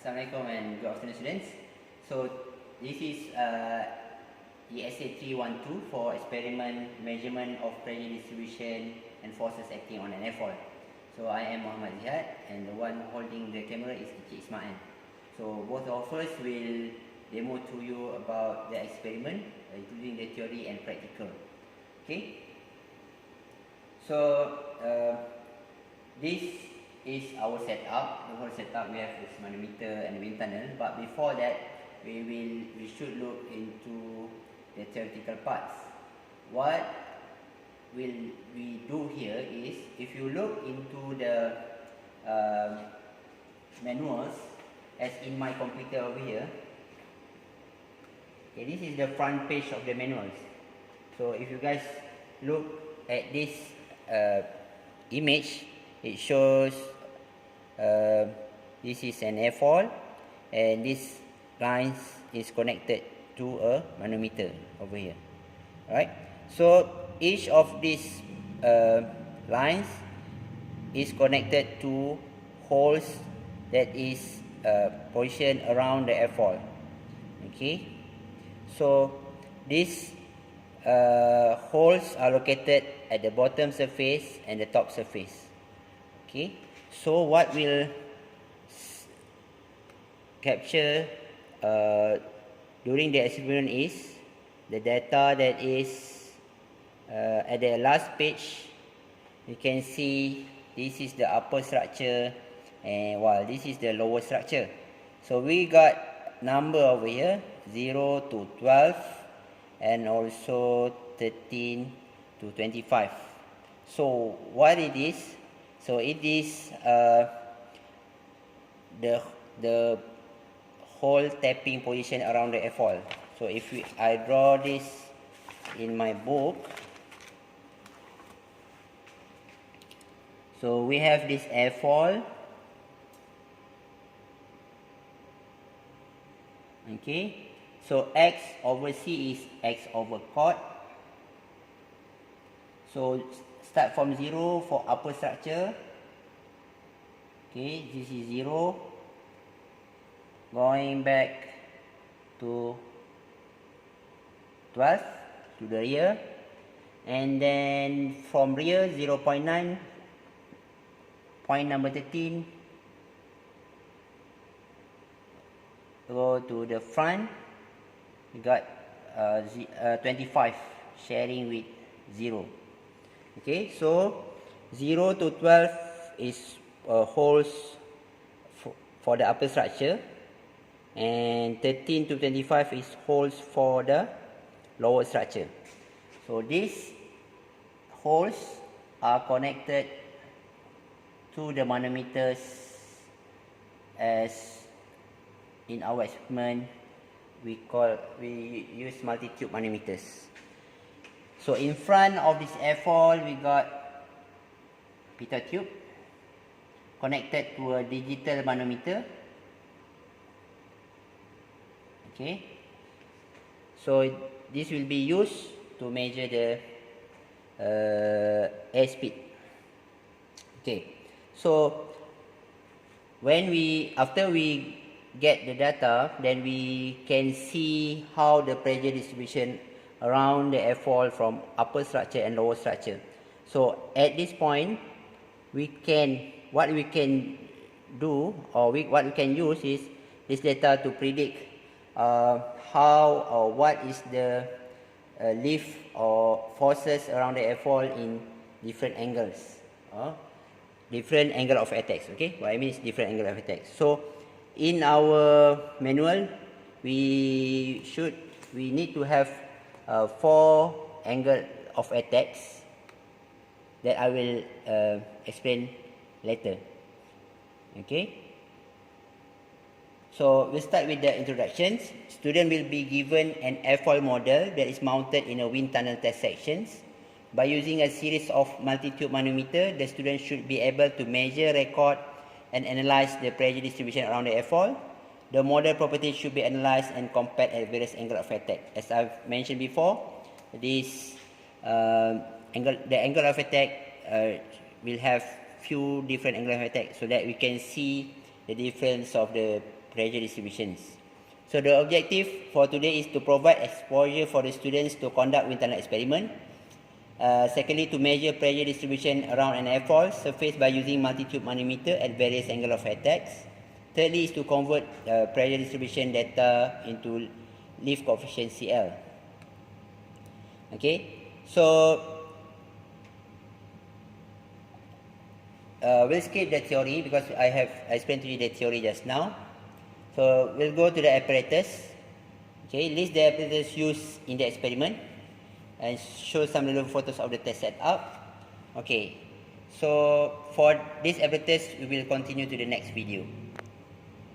Assalamualaikum and good afternoon, students. So this is ESA312 for experiment measurement of pressure distribution and forces acting on an airfoil. So I am Muhammad Zihad and the one holding the camera is Encik Ismail. So both of us will demo to you about the experiment, including the theory and practical. Okay. So this is our setup. The whole setup, we have this manometer and wind tunnel, but before that we should look into the theoretical parts. What will we do here is, if you look into the manuals, as in my computer over here, okay, this is the front page of the manuals. So if you guys look at this image, it shows this is an airfoil and this lines is connected to a manometer over here. Alright, so each of these lines is connected to holes that is positioned around the airfoil. Okay, so these holes are located at the bottom surface and the top surface. Okay, so what will capture during the experiment is the data that is at the last page. You can see this is the upper structure and while this is the lower structure. So we got number over here 0 to 12 and also 13 to 25. So what it is? So it is the hole tapping position around the airfoil. So if I draw this in my book, so we have this airfoil. Okay, so X over C is X over chord. So start from 0 for upper structure. Okay, this is 0. Going back to 12 to the rear. And then from rear 0.9, point number 13. Go to the front. We got 25 sharing with 0. Okay, so 0 to 12 is holes for the upper structure, and 13 to 25 is holes for the lower structure. So these holes are connected to the manometers as in our experiment we use multi-tube manometers. So in front of this airfoil we got pitot tube connected to a digital manometer. Okay, so this will be used to measure the airspeed. Okay, so after we get the data, then we can see how the pressure distribution around the airfoil from upper structure and lower structure. So at this point, what we can do, or what we can use is this data to predict how or what is the lift or forces around the airfoil in different angles, different angle of attacks. Okay, what I mean is different angle of attacks. So in our manual, we need to have 4 angle of attacks that I will explain later. Okay, so we'll start with the introductions. Student will be given an airfoil model that is mounted in a wind tunnel test sections. By using a series of multi-tube manometer, the student should be able to measure, record and analyze the pressure distribution around the airfoil. The model properties should be analyzed and compared at various angle of attack. As I've mentioned before, this the angle of attack will have few different angle of attack, so that we can see the difference of the pressure distributions. So the objective for today is to provide exposure for the students to conduct internal experiment. Secondly, to measure pressure distribution around an airfoil surface by using multi-tube manometer at various angle of attacks. Thirdly is to convert pressure distribution data into lift coefficient CL. Okay, so we'll skip the theory because I have explained to you the theory just now. So we'll go to the apparatus. Okay, list the apparatus used in the experiment and show some little photos of the test setup. Okay, so for this apparatus we will continue to the next video.